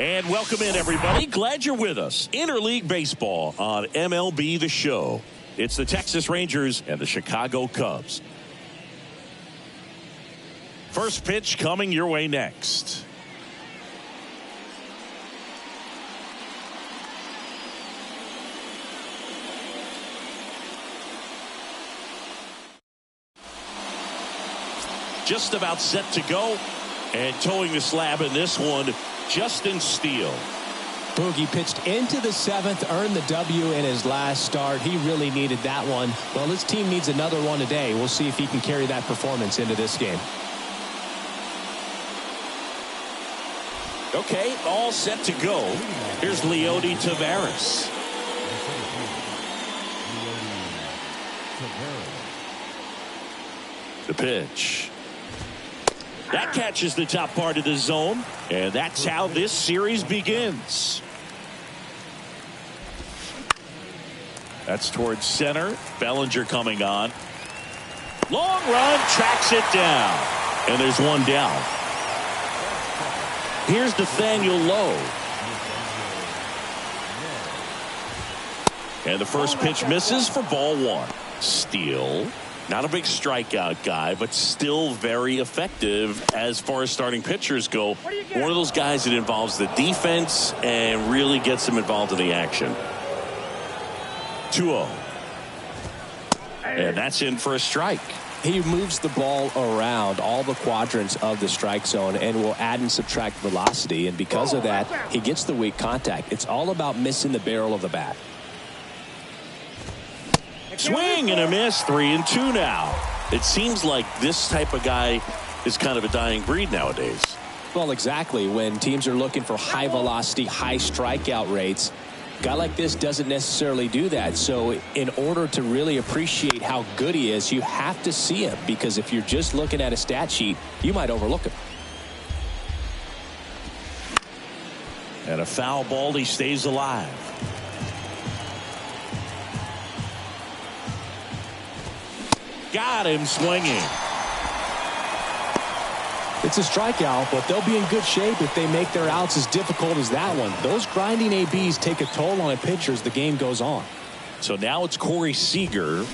And welcome in, everybody. Glad you're with us. Interleague Baseball on MLB The Show. It's the Texas Rangers and the Chicago Cubs. First pitch coming your way next. Just about set to go. And towing the slab in this one, Justin Steele. Boogie pitched into the seventh, earned the W in his last start. He really needed that one. Well, his team needs another one today. We'll see if he can carry that performance into this game. Okay, all set to go. Here's Leody Taveras. The pitch. That catches the top part of the zone, and that's how this series begins. That's towards center. Bellinger coming on. Long run, tracks it down, and there's one down. Here's Nathaniel Lowe. And the first pitch misses for ball one. Steele. Not a big strikeout guy, but still very effective as far as starting pitchers go. One of those guys that involves the defense and really gets them involved in the action. 2-0. And that's in for a strike. He moves the ball around all the quadrants of the strike zone and will add and subtract velocity. And because of that, he gets the weak contact. It's all about missing the barrel of the bat. Swing and a miss. 3-2 now. It seems like this type of guy is kind of a dying breed nowadays. Well, exactly. When teams are looking for high velocity, high strikeout rates, a guy like this doesn't necessarily do that. So in order to really appreciate how good he is, you have to see him, because if you're just looking at a stat sheet, you might overlook him. And a foul ball. He stays alive. Got him swinging. It's a strikeout, but they'll be in good shape if they make their outs as difficult as that one. Those grinding ABs take a toll on a pitcher as the game goes on. So now it's Corey Seager.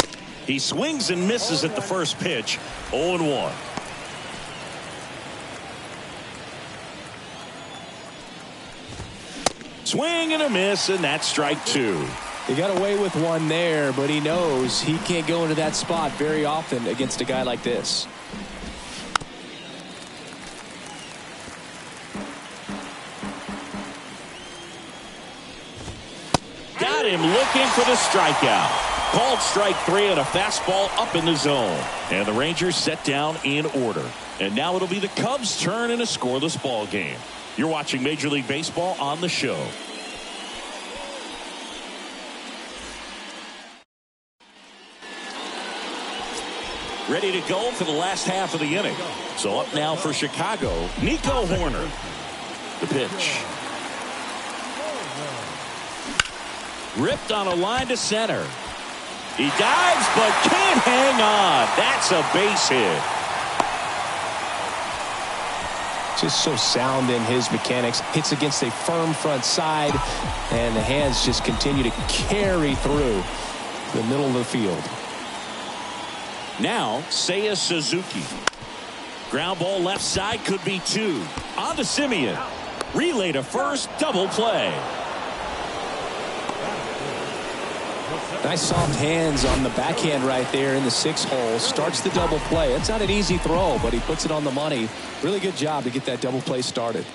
He swings and misses at the first pitch. 0-1. Swing and a miss, and that's strike two. He got away with one there, but he knows he can't go into that spot very often against a guy like this. Got him looking for the strikeout. Called strike three on a fastball up in the zone. And the Rangers set down in order. And now it'll be the Cubs' turn in a scoreless ball game. You're watching Major League Baseball on the show. Ready to go for the last half of the inning. So up now for Chicago, Nico Hoerner. The pitch. Ripped on a line to center. He dives but can't hang on. That's a base hit. Just so sound in his mechanics. Hits against a firm front side, and the hands just continue to carry through the middle of the field. Now, Seiya Suzuki. Ground ball left side, could be two. On to Simeon. Relay to first, double play. Nice soft hands on the backhand right there in the 6-hole. Starts the double play. It's not an easy throw, but he puts it on the money. Really good job to get that double play started.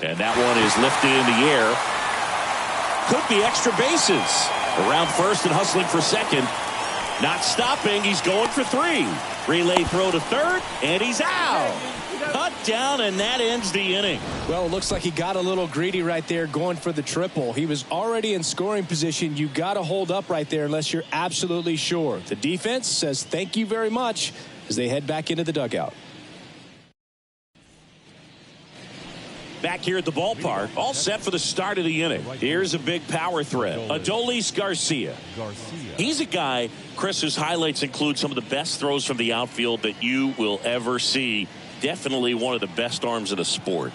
And that one is lifted in the air. Could be extra bases. Around first and hustling for second. Not stopping. He's going for three. Relay throw to third, and he's out. Cut down, and that ends the inning. Well, it looks like he got a little greedy right there going for the triple. He was already in scoring position. You got to hold up right there unless you're absolutely sure. The defense says thank you very much as they head back into the dugout. Back here at the ballpark, all set for the start of the inning. Here's a big power threat. Adolis Garcia. He's a guy, Chris, whose highlights include some of the best throws from the outfield that you will ever see. Definitely one of the best arms in the sport.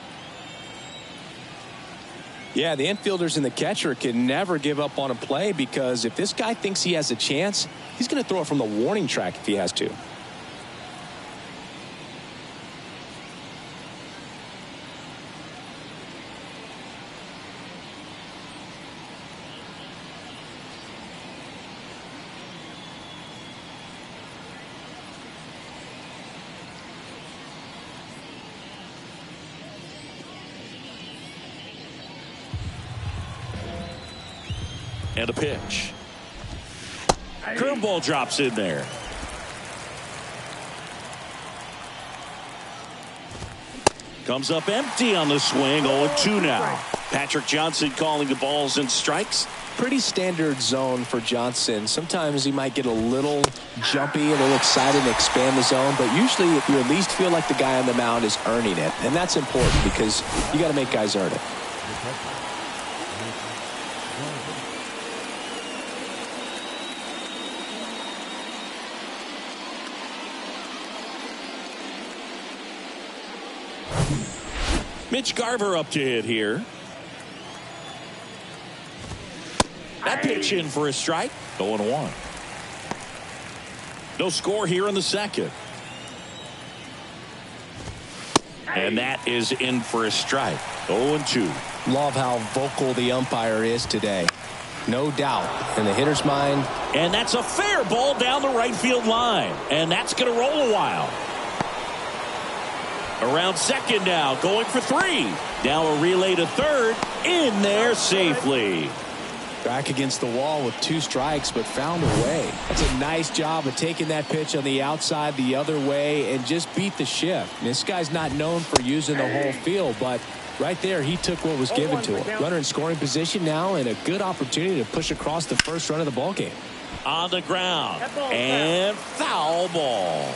Yeah, the infielders and the catcher can never give up on a play, because if this guy thinks he has a chance, he's going to throw it from the warning track if he has to. And a pitch. Curveball drops in there. Comes up empty on the swing. 0-2 now. Patrick Johnson calling the balls and strikes. Pretty standard zone for Johnson. Sometimes he might get a little jumpy, a little excited and expand the zone, but usually you at least feel like the guy on the mound is earning it, and that's important because you got to make guys earn it. Mitch Garver up to hit here. That pitch in for a strike. 0-1. No score here in the second. And that is in for a strike. 0-2. Love how vocal the umpire is today. No doubt in the hitter's mind. And that's a fair ball down the right field line. And that's going to roll a while. Around second now, going for 3. Now a relay to third. In there safely. Back against the wall with 2 strikes, but found a way. That's a nice job of taking that pitch on the outside the other way and just beat the shift. And this guy's not known for using the whole field, but right there he took what was given to him. Runner in scoring position now, and a good opportunity to push across the first run of the ball game. On the ground. And foul ball.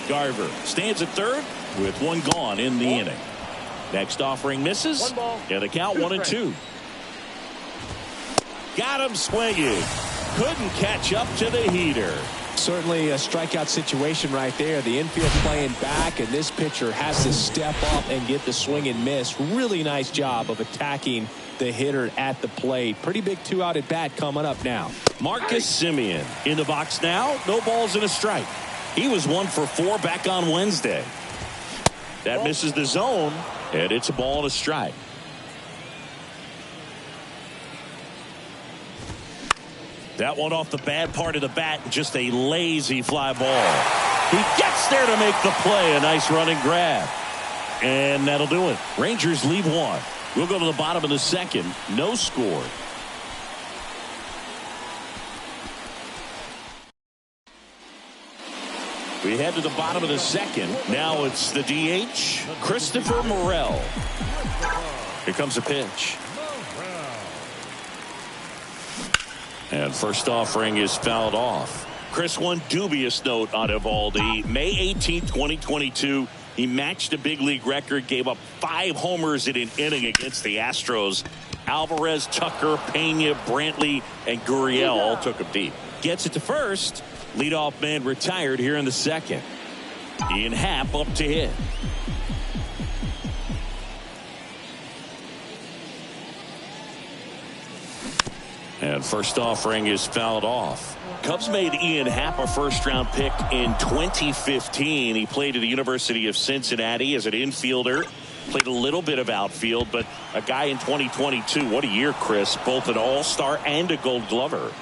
Garver stands at third with 1 gone in the inning. Next offering misses. And the count 1-2. Got him swinging. Couldn't catch up to the heater. Certainly a strikeout situation right there. The infield playing back, and this pitcher has to step up and get the swing and miss. Really nice job of attacking the hitter at the plate. Pretty big 2-out at bat coming up now. Marcus Semien in the box now. No balls and a strike. He was 1 for 4 back on Wednesday. That misses the zone, and it's a ball and a strike. That one off the bad part of the bat, just a lazy fly ball. He gets there to make the play. A nice running grab. And that'll do it. Rangers leave 1. We'll go to the bottom of the second. No score. We head to the bottom of the second. Now it's the DH, Christopher Morel. Here comes a pitch. And first offering is fouled off. Chris, one dubious note on Evaldi. May 18th, 2022, he matched a big league record, gave up 5 homers in an inning against the Astros. Alvarez, Tucker, Pena, Brantley, and Gurriel all took him deep. Gets it to first. Leadoff man retired here in the second. Ian Happ up to hit. And first offering is fouled off. Cubs made Ian Happ a first-round pick in 2015. He played at the University of Cincinnati as an infielder. Played a little bit of outfield, but a guy in 2022. What a year, Chris. Both an all-star and a gold glover.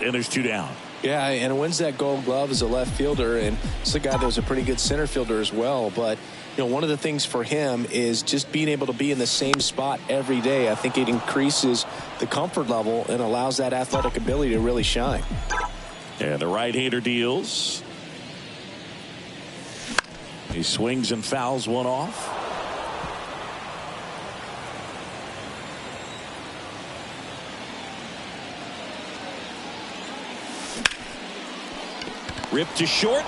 And there's 2 down. Yeah, and wins that gold glove as a left fielder, and it's a guy that was a pretty good center fielder as well. But you know, one of the things for him is just being able to be in the same spot every day. I think it increases the comfort level and allows that athletic ability to really shine. And the right-hander deals. He swings and fouls one off. Ripped to short.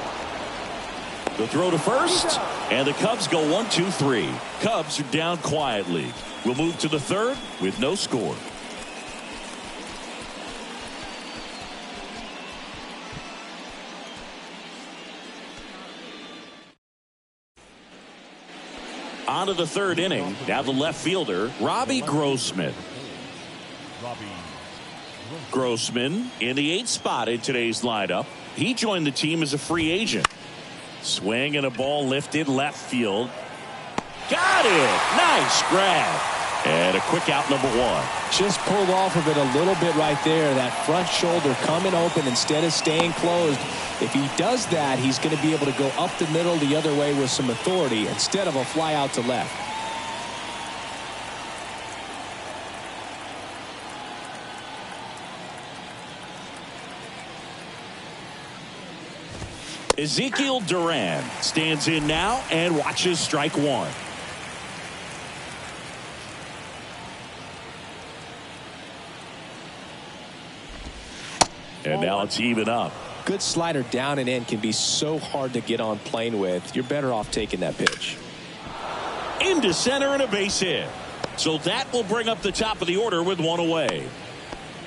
The throw to first. And the Cubs go 1-2-3. Cubs are down quietly. We'll move to the third with no score. On to the third inning. Now the left fielder, Robbie Grossman. Grossman in the 8th spot in today's lineup. He joined the team as a free agent. Swing and a ball lifted left field. Got it. Nice grab. And a quick out, number 1. Just pulled off of it a little bit right there. That front shoulder coming open instead of staying closed. If he does that, he's going to be able to go up the middle the other way with some authority instead of a fly out to left. Ezekiel Duran stands in now and watches strike 1. And now it's even up. Good slider down and in can be so hard to get on plane with. You're better off taking that pitch. Into center and a base hit. So that will bring up the top of the order with 1 away.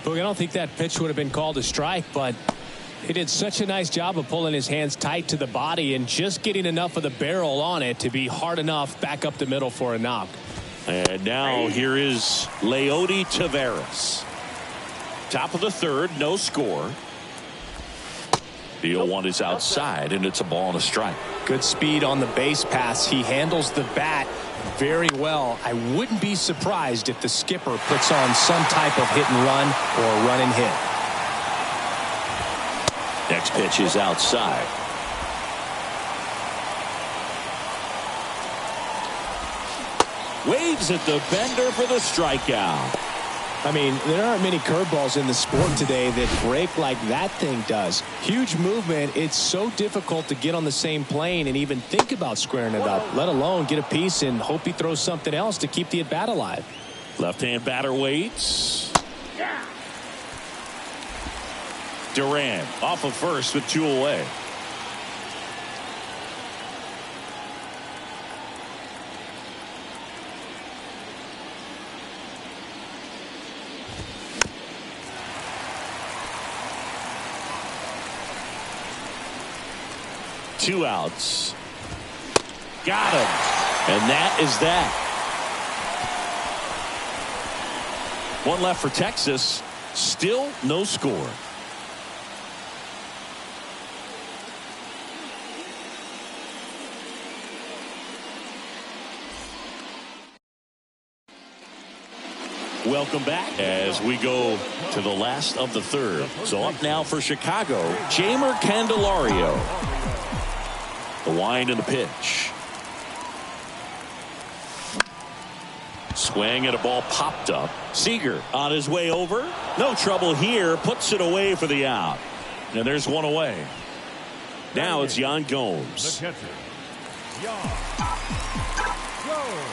Look, I don't think that pitch would have been called a strike, but he did such a nice job of pulling his hands tight to the body and just getting enough of the barrel on it to be hard enough back up the middle for a knock. And now here is Leody Taveras. Top of the third, no score. The 0-1 is outside, and it's a ball and a strike. Good speed on the base pass. He handles the bat very well. I wouldn't be surprised if the skipper puts on some type of hit and run or run and hit. Next pitch is outside. Waves at the bender for the strikeout. I mean, there aren't many curveballs in the sport today that break like that thing does. Huge movement. It's so difficult to get on the same plane and even think about squaring it up, let alone get a piece and hope he throws something else to keep the at bat alive. Left-hand batter waits. Duran off of first with 2 away. Two outs. Got him. And that is that. One left for Texas. Still no score. Welcome back as we go to the last of the third. So up now for Chicago, Jeimer Candelario. The wind and the pitch. Swing and a ball popped up. Seager on his way over. No trouble here. Puts it away for the out. And there's 1 away. Now it's Yan Gomes. The catcher, Yan Gomes.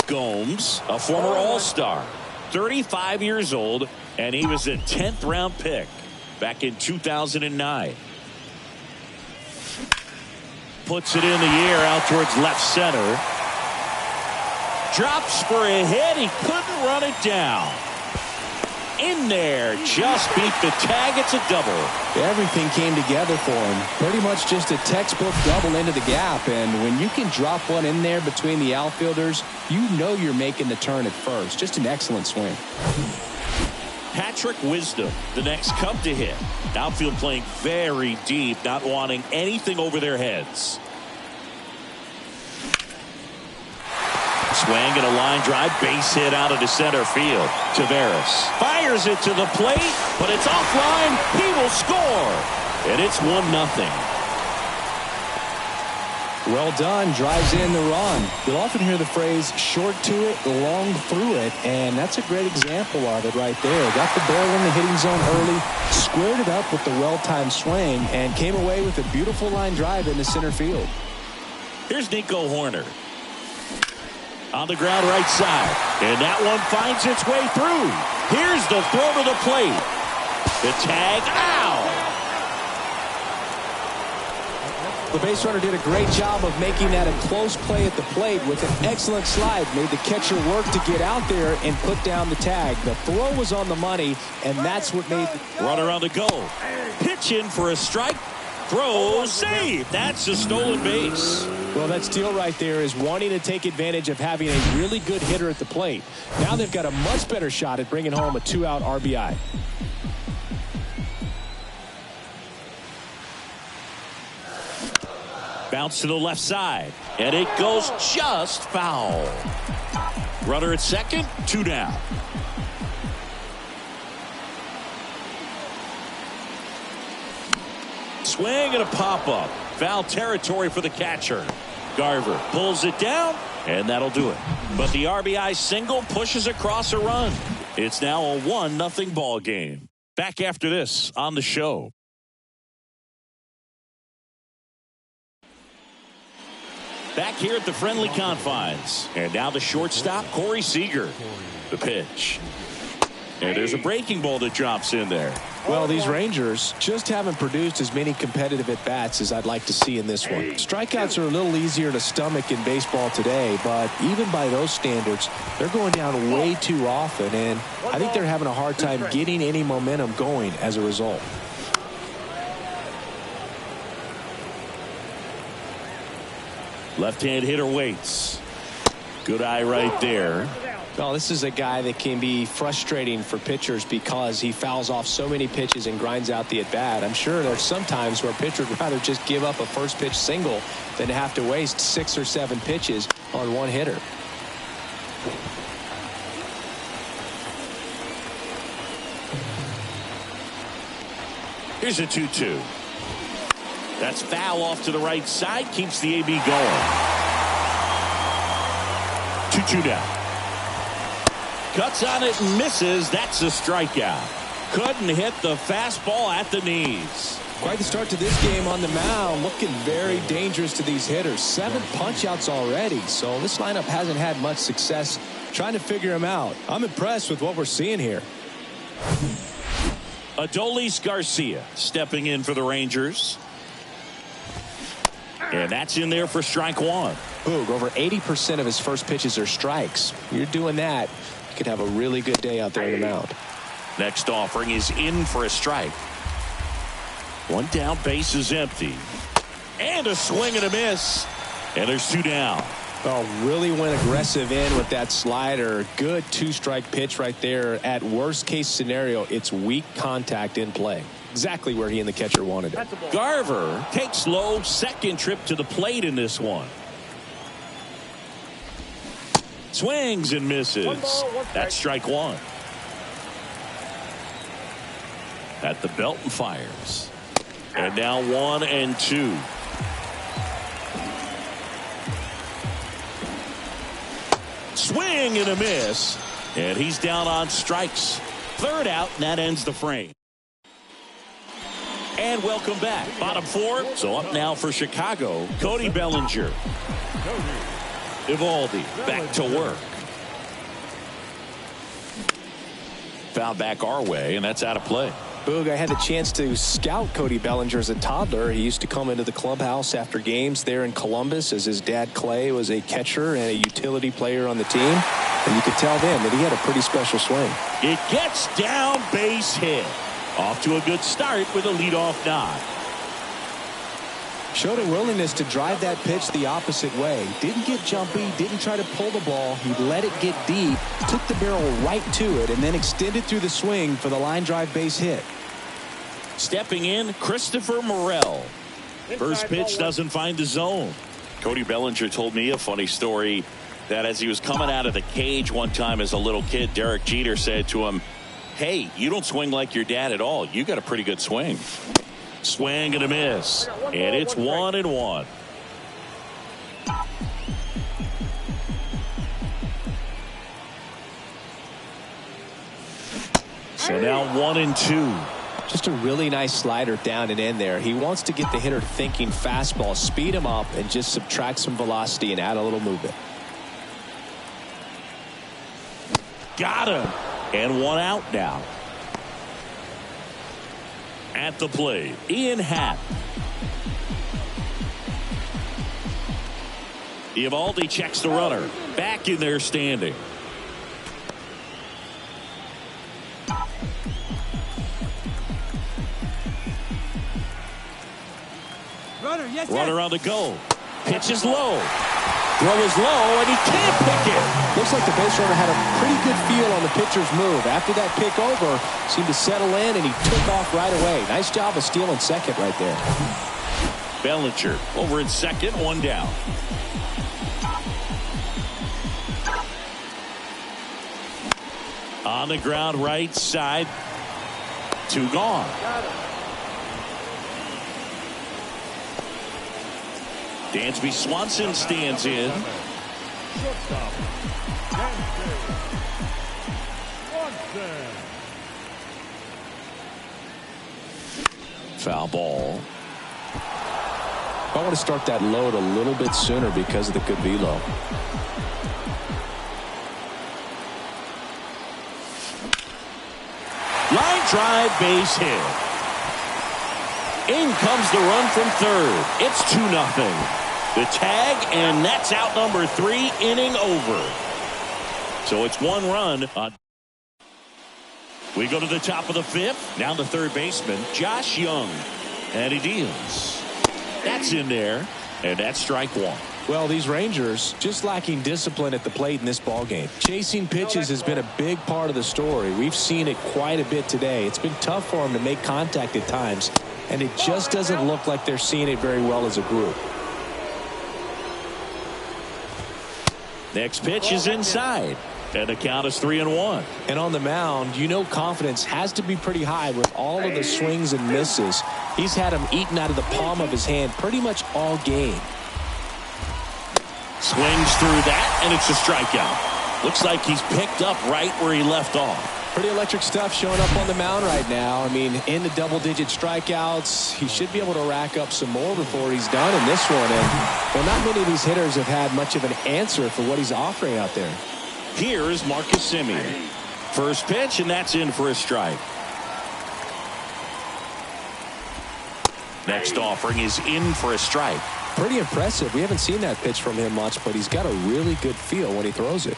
Gomes, a former All-Star, 35 years old, and he was a 10th round pick back in 2009. Puts it in the air out towards left center. Drops for a hit. He couldn't run it down. In there, just beat the tag. It's a double. Everything came together for him. Pretty much just a textbook double into the gap. And when you can drop one in there between the outfielders, you know you're making the turn at first. Just an excellent swing. Patrick Wisdom, the next Cub to hit. Outfield playing very deep, not wanting anything over their heads. Swing and a line drive, base hit out into center field. Taveras fires it to the plate, but it's offline. He will score, and it's 1-0. Well done. Drives in the run. You'll often hear the phrase short to it, long through it, and that's a great example of it right there. Got the barrel in the hitting zone early, squared it up with the well-timed swing, and came away with a beautiful line drive into center field. Here's Nico Horner. On the ground right side. And that one finds its way through. Here's the throw to the plate. The tag out. The base runner did a great job of making that a close play at the plate with an excellent slide. Made the catcher work to get out there and put down the tag. The throw was on the money, and that's what made runner on the go. Pitch in for a strike. Throw, save. That's a stolen base. Well, that steal right there is wanting to take advantage of having a really good hitter at the plate. Now they've got a much better shot at bringing home a 2-out RBI. Bounce to the left side, and it goes just foul. Runner at second, 2 down. Swing and a pop-up. Foul territory for the catcher. Garver pulls it down, and that'll do it. But the RBI single pushes across a run. It's now a 1-0 ball game. Back after this on the show. Back here at the friendly confines. And now the shortstop, Corey Seager. The pitch. And there's a breaking ball that drops in there. Well, these Rangers just haven't produced as many competitive at-bats as I'd like to see in this one. Strikeouts are a little easier to stomach in baseball today, but even by those standards, they're going down way too often, and I think they're having a hard time getting any momentum going as a result. Left-hand hitter waits. Good eye right there. Well, this is a guy that can be frustrating for pitchers because he fouls off so many pitches and grinds out the at-bat. I'm sure there's some times where a pitcher would rather just give up a first pitch single than to have to waste 6 or 7 pitches on one hitter. Here's a 2-2. That's foul off to the right side. Keeps the AB going. 2-2 down. Cuts on it and misses. That's a strikeout. Couldn't hit the fastball at the knees. Quite the start to this game on the mound. Looking very dangerous to these hitters. 7 punch-outs already. So this lineup hasn't had much success trying to figure him out. I'm impressed with what we're seeing here. Adolis Garcia stepping in for the Rangers. And that's in there for strike 1. Boog, over 80% of his first pitches are strikes. You're doing that, you could have a really good day out there on the mound. Next offering is in for a strike. 1 down, base is empty. And a swing and a miss. And there's 2 down. Well, really went aggressive in with that slider. Good 2-strike pitch right there. At worst case scenario, it's weak contact in play. Exactly where he and the catcher wanted it. Garver takes low, second trip to the plate in this one. Swings and misses. That's strike 1. At the belt and fires. And now 1-2. Swing and a miss. And he's down on strikes. 3rd out, and that ends the frame. And welcome back. Bottom 4. So up now for Chicago, Cody Bellinger. Evaldi back to work. Foul back our way, and that's out of play. Boog, I had the chance to scout Cody Bellinger as a toddler. He used to come into the clubhouse after games there in Columbus as his dad Clay was a catcher and a utility player on the team. And you could tell then that he had a pretty special swing. It gets down, base hit. Off to a good start with a leadoff nod. Showed a willingness to drive that pitch the opposite way. Didn't get jumpy, didn't try to pull the ball. He let it get deep, took the barrel right to it, and then extended through the swing for the line drive base hit. Stepping in, Christopher Morel. First pitch doesn't find the zone. Cody Bellinger told me a funny story that as he was coming out of the cage one time as a little kid, Derek Jeter said to him, "Hey, you don't swing like your dad at all. You got a pretty good swing." Swing and a miss. And it's 1-1. So now 1-2. Just a really nice slider down and in there. He wants to get the hitter thinking fastball, speed him up, and just subtract some velocity and add a little movement. Got him. And 1 out now. At the plate, Ian Happ. Evaldi checks the runner. Back in there standing. Runner on the go. Pitch is low. Throw is low, and he can't pick it. Looks like the base runner had a pretty good feel on the pitcher's move. After that pick over, seemed to settle in, and he took off right away. Nice job of stealing second right there. Bellinger over at second, one down. On the ground, right side. Two gone. Dansby Swanson stands in. Foul ball. I want to start that load a little bit sooner because of the good velo. Line drive, base hit. In comes the run from third. It's 2-0. The tag, and that's out number 3, inning over. So it's 1 run. We go to the top of the 5th. Now the third baseman, Josh Young. And he deals. That's in there, and that's strike 1. Well, these Rangers just lacking discipline at the plate in this ballgame. Chasing pitches has been a big part of the story. We've seen it quite a bit today. It's been tough for them to make contact at times, and it just doesn't look like they're seeing it very well as a group. Next pitch is inside, and the count is 3-1. And on the mound, you know confidence has to be pretty high with all of the swings and misses. He's had them eaten out of the palm of his hand pretty much all game. Swings through that, and it's a strikeout. Looks like he's picked up right where he left off. Pretty electric stuff showing up on the mound right now. I mean, in the double-digit strikeouts, he should be able to rack up some more before he's done in this one. And, well, not many of these hitters have had much of an answer for what he's offering out there. Here is Marcus Semien. First pitch, and that's in for a strike. Next offering is in for a strike. Pretty impressive. We haven't seen that pitch from him much, but he's got a really good feel when he throws it.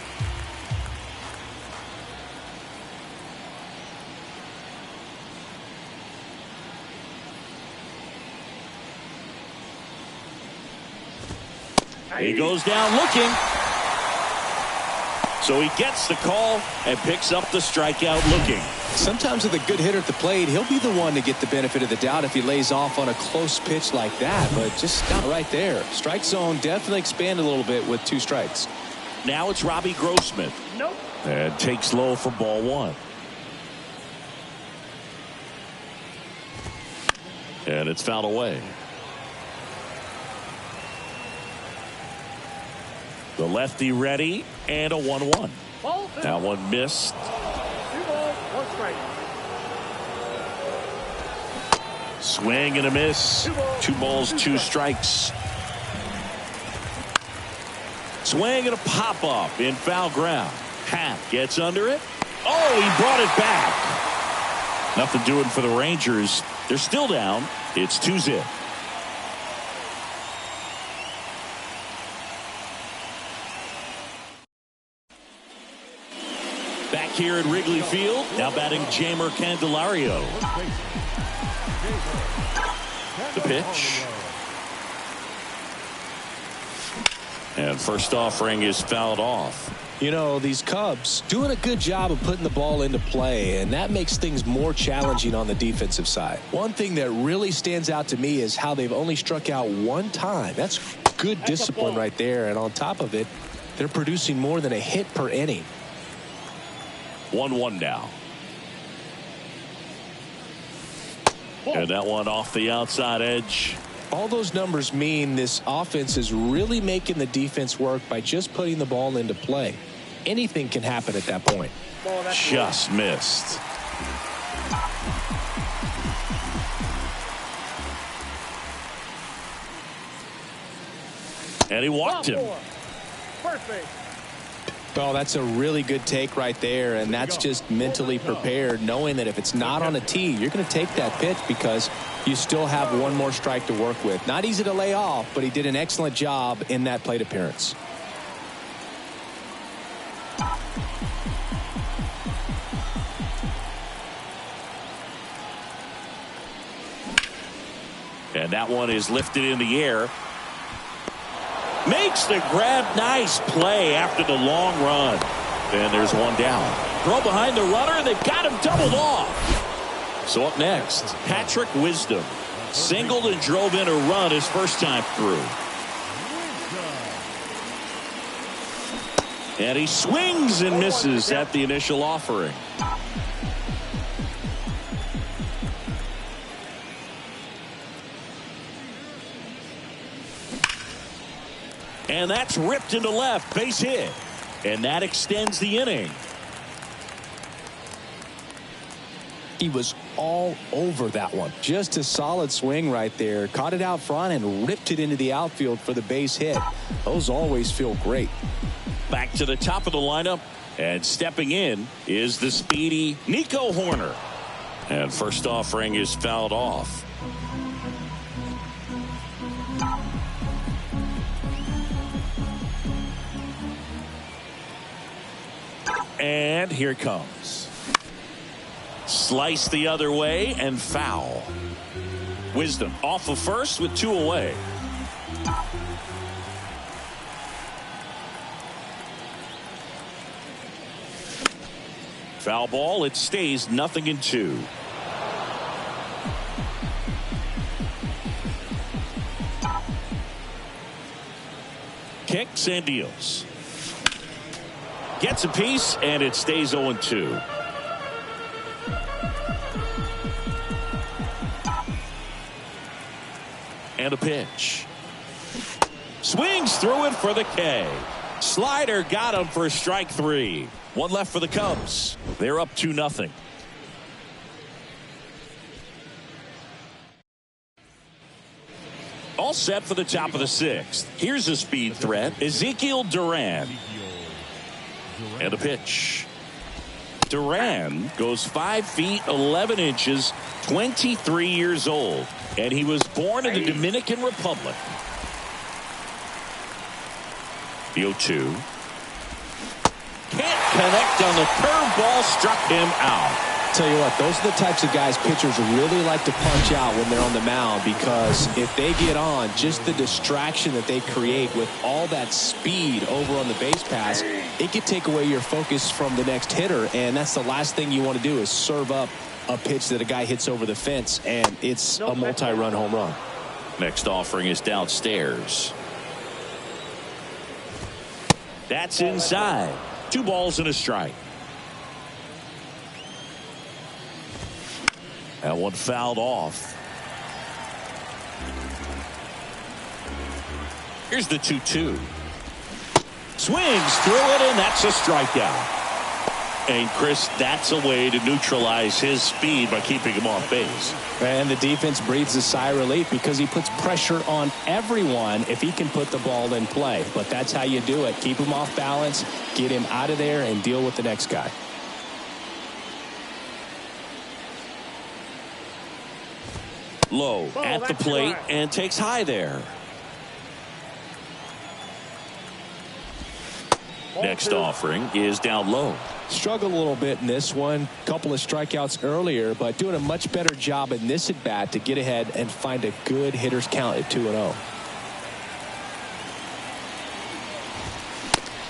He goes down looking. So he gets the call and picks up the strikeout looking. Sometimes with a good hitter at the plate, he'll be the one to get the benefit of the doubt if he lays off on a close pitch like that, but just not right there. Strike zone definitely expanded a little bit with 2 strikes. Now it's Robbie Grossman. Nope. And takes low for ball 1. And it's fouled away. The lefty ready, and a 1-1. That one missed. 2 balls, 1 strike. Swing and a miss. 2 balls, 2 strikes. Swing and a pop up in foul ground. Happ gets under it. Oh, he brought it back. Nothing doing for the Rangers. They're still down. It's 2-0. Back here at Wrigley Field, now batting Jeimer Candelario. The pitch. And first offering is fouled off. You know, these Cubs doing a good job of putting the ball into play, and that makes things more challenging on the defensive side. One thing that really stands out to me is how they've only struck out 1 time. That's good discipline right there, and on top of it, they're producing more than a hit per inning. 1-1 now. And that one off the outside edge. All those numbers mean this offense is really making the defense work by just putting the ball into play. Anything can happen at that point. Just missed. And he walked him. Perfect. Well, that's a really good take right there, and that's just mentally prepared, knowing that if it's not on a tee, you're going to take that pitch because you still have 1 more strike to work with. Not easy to lay off, but he did an excellent job in that plate appearance. And that one is lifted in the air. Makes the grab. Nice play after the long run. And there's one down. Throw behind the runner. They've got him doubled off. So up next, Patrick Wisdom. Singled and drove in a run his first time through. And he swings and misses at the initial offering. And that's ripped into left. Base hit. And that extends the inning. He was all over that one. Just a solid swing right there. Caught it out front and ripped it into the outfield for the base hit. Those always feel great. Back to the top of the lineup. And stepping in is the speedy Nico Horner. And first offering is fouled off. And here it comes. Slice the other way and foul. Wisdom off of first with 2 away. Foul ball. It stays 0-2. Kicks and deals. Gets a piece and it stays 0-2. And a pitch. Swings through it for the K. Slider got him for strike 3. One left for the Cubs. They're up 2-0. All set for the top of the 6th. Here's a speed threat. Ezekiel Duran. And a pitch. Duran goes 5 feet 11 inches, 23 years old, and he was born in the Dominican Republic. The 0-2. Can't connect on the curveball, struck him out. Tell you what, those are the types of guys pitchers really like to punch out when they're on the mound, because if they get on, just the distraction that they create with all that speed over on the base pass, it could take away your focus from the next hitter, and that's the last thing you want to do is serve up a pitch that a guy hits over the fence, and it's a multi-run home run. Next offering is downstairs. That's inside. 2 balls and a strike. That one fouled off. Here's the 2-2. Swings through it, and that's a strikeout. And Chris, that's a way to neutralize his speed by keeping him off base. And the defense breathes a sigh of relief because he puts pressure on everyone if he can put the ball in play. But that's how you do it. Keep him off balance, get him out of there, and deal with the next guy. Low at the plate and takes high there. Next offering is down low. Struggled a little bit in this one. Couple of strikeouts earlier, but doing a much better job in this at bat to get ahead and find a good hitter's count at 2-0.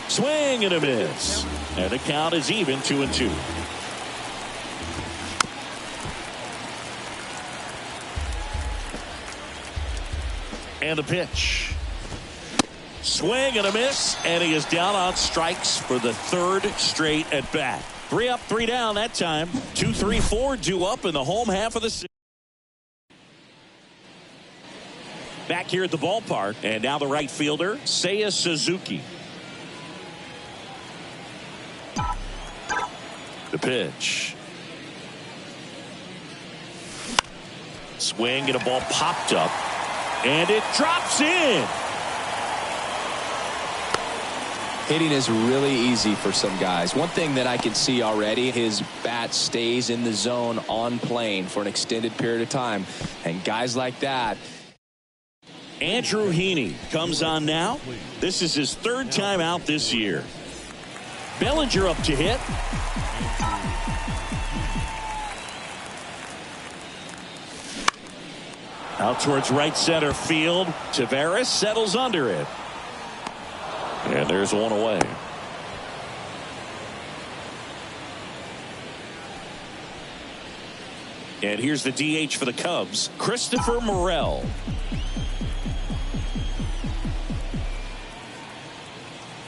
Swing and a miss. And the count is even 2-2. And a pitch. Swing and a miss, and he is down on strikes for the 3rd straight at bat. 3 up, 3 down that time. 2, 3, 4 due up in the home half of the 6th. Back here at the ballpark, and now the right fielder, Seiya Suzuki. The pitch. Swing and a ball popped up, and it drops in. Hitting is really easy for some guys. One thing that I can see already, his bat stays in the zone on plane for an extended period of time. And guys like that. Andrew Heaney comes on now. This is his 3rd time out this year. Bellinger up to hit. Out towards right center field. Taveras settles under it. And there's one away. And here's the DH for the Cubs, Christopher Morel.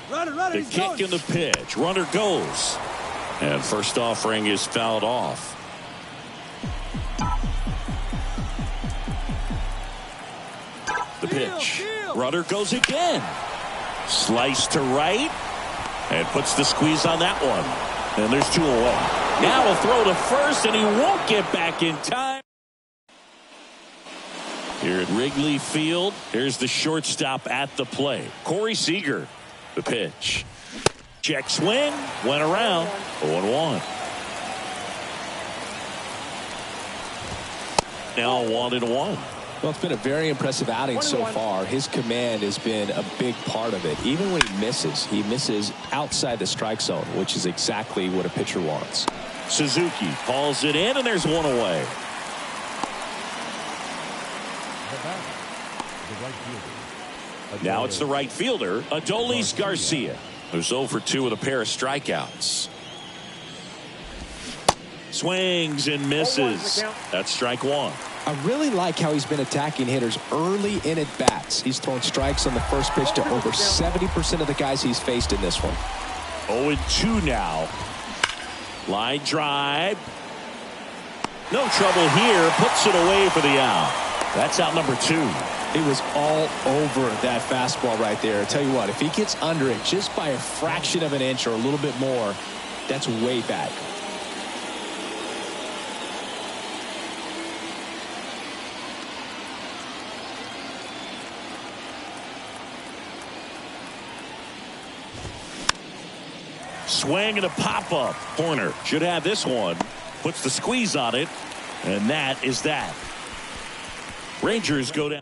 The kick and the pitch. Runner goes. And first offering is fouled off. The pitch. Runner goes again. Slice to right. And puts the squeeze on that one. And there's two away. Now a throw to first, and he won't get back in time. Here at Wrigley Field, here's the shortstop at the plate. Corey Seager. The pitch. Check swing. Went around. 0-1. Now 1-1. Well, it's been a very impressive outing so far. His command has been a big part of it. Even when he misses outside the strike zone, which is exactly what a pitcher wants. Suzuki hauls it in, and there's one away. Now it's the right fielder, Adolis Garcia, who's 0 for 2 with a pair of strikeouts. Swings and misses. That's strike one. I really like how he's been attacking hitters early in at bats. He's thrown strikes on the first pitch to over 70% of the guys he's faced in this one. 0-2 now. Line drive. No trouble here. Puts it away for the out. That's out number 2. He was all over that fastball right there. I tell you what, if he gets under it just by a fraction of an inch or a little bit more, that's way back. Swing and a pop-up. Corner should have this one. Puts the squeeze on it. And that is that. Rangers go down.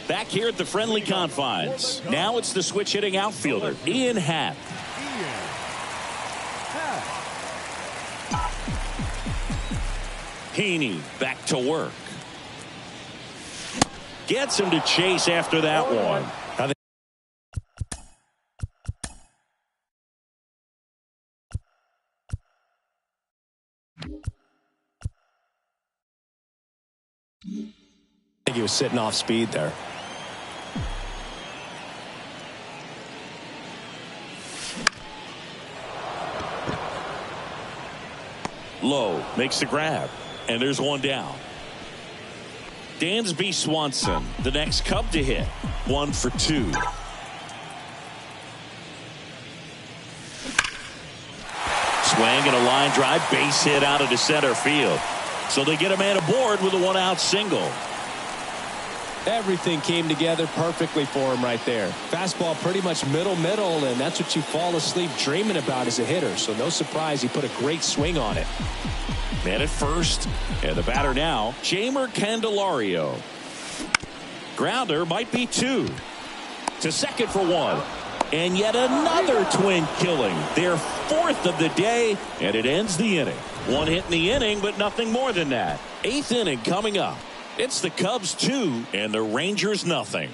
Back here at the friendly confines. Now it's the switch hitting outfielder, Ian Happ. Heaney back to work. Gets him to chase after that one. I think he was sitting off speed there. Low makes the grab, and there's one down. Dansby Swanson, the next Cub to hit. 1 for 2. Swing and a line drive, base hit out into center field. So they get a man aboard with a 1-out single. Everything came together perfectly for him right there. Fastball pretty much middle, and that's what you fall asleep dreaming about as a hitter. So no surprise he put a great swing on it. Man at first, and the batter now, Jeimer Candelario. Grounder might be 2. To second for 1. And yet another twin killing. Their 4th of the day, and it ends the inning. 1 hit in the inning, but nothing more than that. 8th inning coming up. It's the Cubs 2 and the Rangers nothing.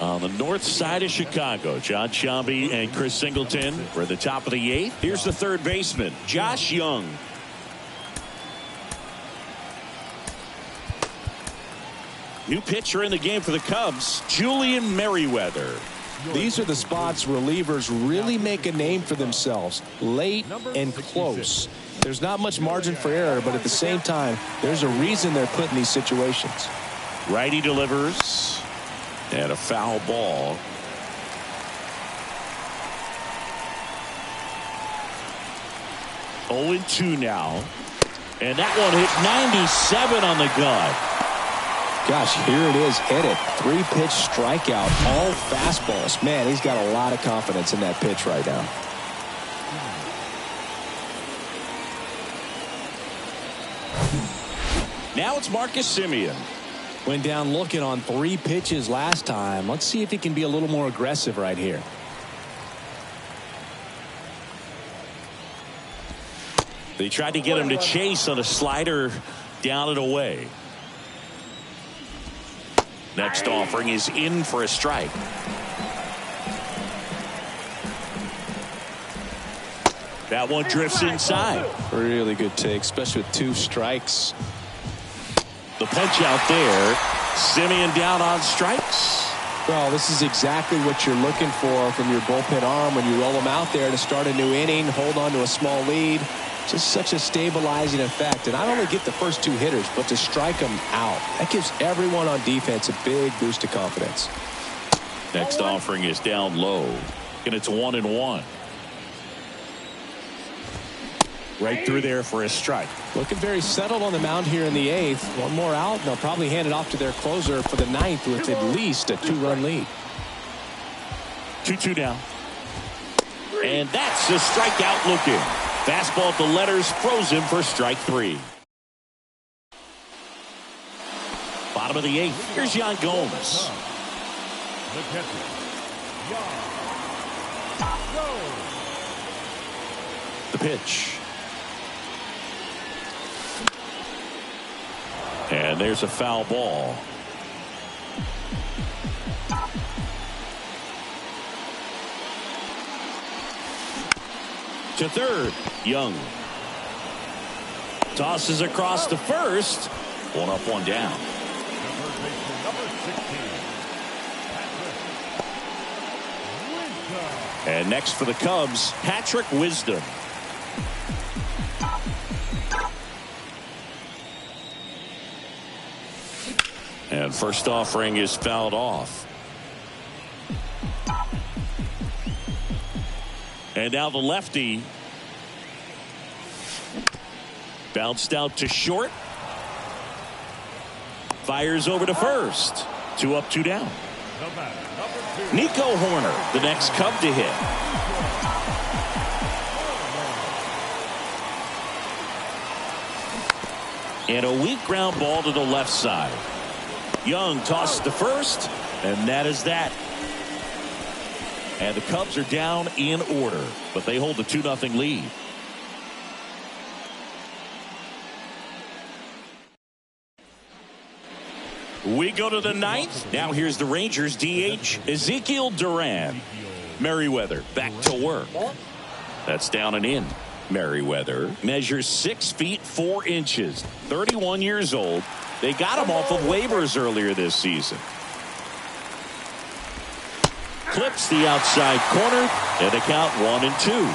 On the north side of Chicago, John Sciambi and Chris Singleton were at the top of the 8th. Here's the third baseman, Josh Young. New pitcher in the game for the Cubs, Julian Merriweather. These are the spots relievers really make a name for themselves, late and close. There's not much margin for error, but at the same time, there's a reason they're put in these situations. Righty delivers, and a foul ball. Oh, 0-2 now, and that one hit 97 on the gun. Gosh, here it is, hit it. 3-pitch strikeout, all fastballs. Man, he's got a lot of confidence in that pitch right now. Now it's Marcus Semien. Went down looking on 3 pitches last time. Let's see if he can be a little more aggressive right here. They tried to get him to chase on a slider down and away. Next offering is in for a strike. That one drifts inside. Really good take, especially with 2 strikes. The punch out there. Simeon down on strikes. Well, this is exactly what you're looking for from your bullpen arm when you roll them out there to start a new inning, hold on to a small lead. Just such a stabilizing effect. And not only get the first 2 hitters, but to strike them out. That gives everyone on defense a big boost of confidence. Next offering is down low, and it's 1-1. Right through there for a strike. Looking very settled on the mound here in the 8th. One more out, and they'll probably hand it off to their closer for the 9th with at least a 2-run lead. 2-2 down. And that's a strikeout looking. Fastball at the letters, frozen for strike 3. Bottom of the 8th. Here's Yan Gomes. The pitch. And there's a foul ball. To third, Young. Tosses across to first. 1 up, 1 down. And next for the Cubs, Patrick Wisdom. And first offering is fouled off. And now the lefty. Bounced out to short. Fires over to first. 2 up, 2 down. Nico Horner, the next Cub to hit. And a weak ground ball to the left side. Young tosses to first, and that is that. And the Cubs are down in order, but they hold a 2-0 lead. We go to the 9th. Now here's the Rangers DH, Ezekiel Duran. Merriweather back to work. That's down and in. Merriweather measures 6 feet 4 inches, 31 years old. They got him off of waivers earlier this season. Clips the outside corner, and they count 1-2.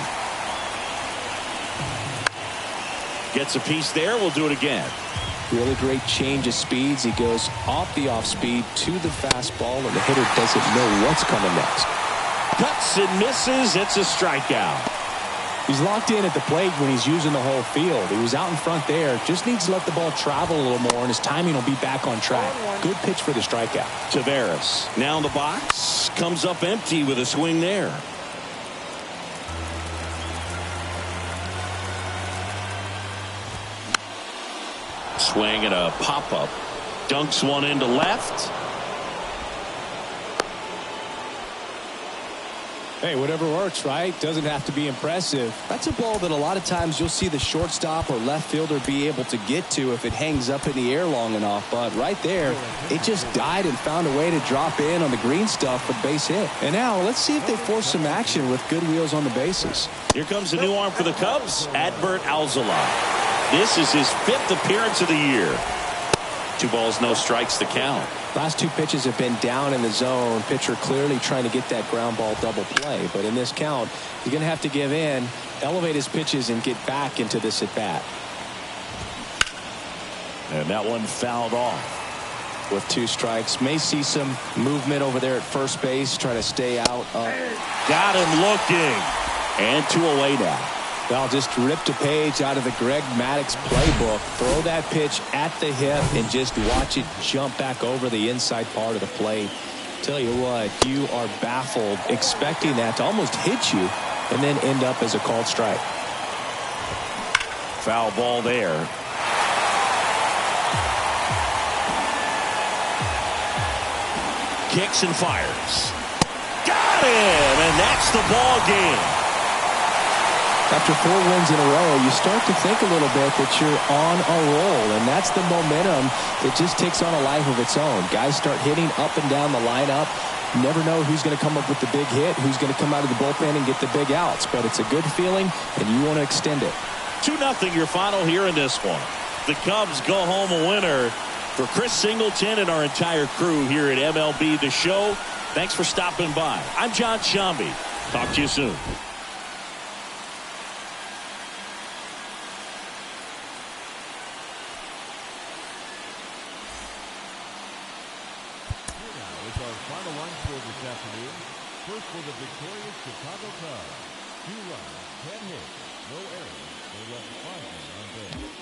Gets a piece there. We'll do it again. Really great change of speeds. He goes off the off speed to the fastball, and the hitter doesn't know what's coming next. Cuts and misses. It's a strikeout. He's locked in at the plate when he's using the whole field. He was out in front there. Just needs to let the ball travel a little more, and his timing will be back on track. Good pitch for the strikeout. Taveras now in the box. Comes up empty with a swing there. Swing and a pop-up. Dunks one into left. Hey, whatever works, right? Doesn't have to be impressive. That's a ball that a lot of times you'll see the shortstop or left fielder be able to get to if it hangs up in the air long enough. But right there, it just died and found a way to drop in on the green stuff for base hit. And now let's see if they force some action with good wheels on the bases. Here comes a new arm for the Cubs, Adbert Alzolay. This is his 5th appearance of the year. 2 balls, no strikes to count. Last 2 pitches have been down in the zone. Pitcher clearly trying to get that ground ball double play. But in this count, he's going to have to give in, elevate his pitches, and get back into this at bat. And that one fouled off. With 2 strikes. May see some movement over there at first base, trying to stay out. Got him looking. And 2 away now. Well, just ripped a page out of the Greg Maddux playbook. Throw that pitch at the hip and just watch it jump back over the inside part of the plate. Tell you what, you are baffled expecting that to almost hit you and then end up as a called strike. Foul ball there. Kicks and fires. Got him, and that's the ball game. After 4 wins in a row, you start to think a little bit that you're on a roll, and that's the momentum that just takes on a life of its own. Guys start hitting up and down the lineup. You never know who's going to come up with the big hit, who's going to come out of the bullpen and get the big outs, but it's a good feeling, and you want to extend it. 2-0 your final here in this one. The Cubs go home a winner. For Chris Singleton and our entire crew here at MLB The Show, thanks for stopping by. I'm John Shambi. Talk to you soon. Final line score this afternoon. First for the victorious Chicago Cubs. 2 runs, 10 hits, no errors. They left 5 men on base.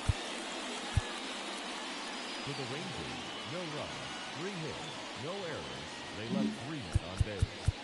To the Rangers, no runs, 3 hits, no errors. They left 3 men on base.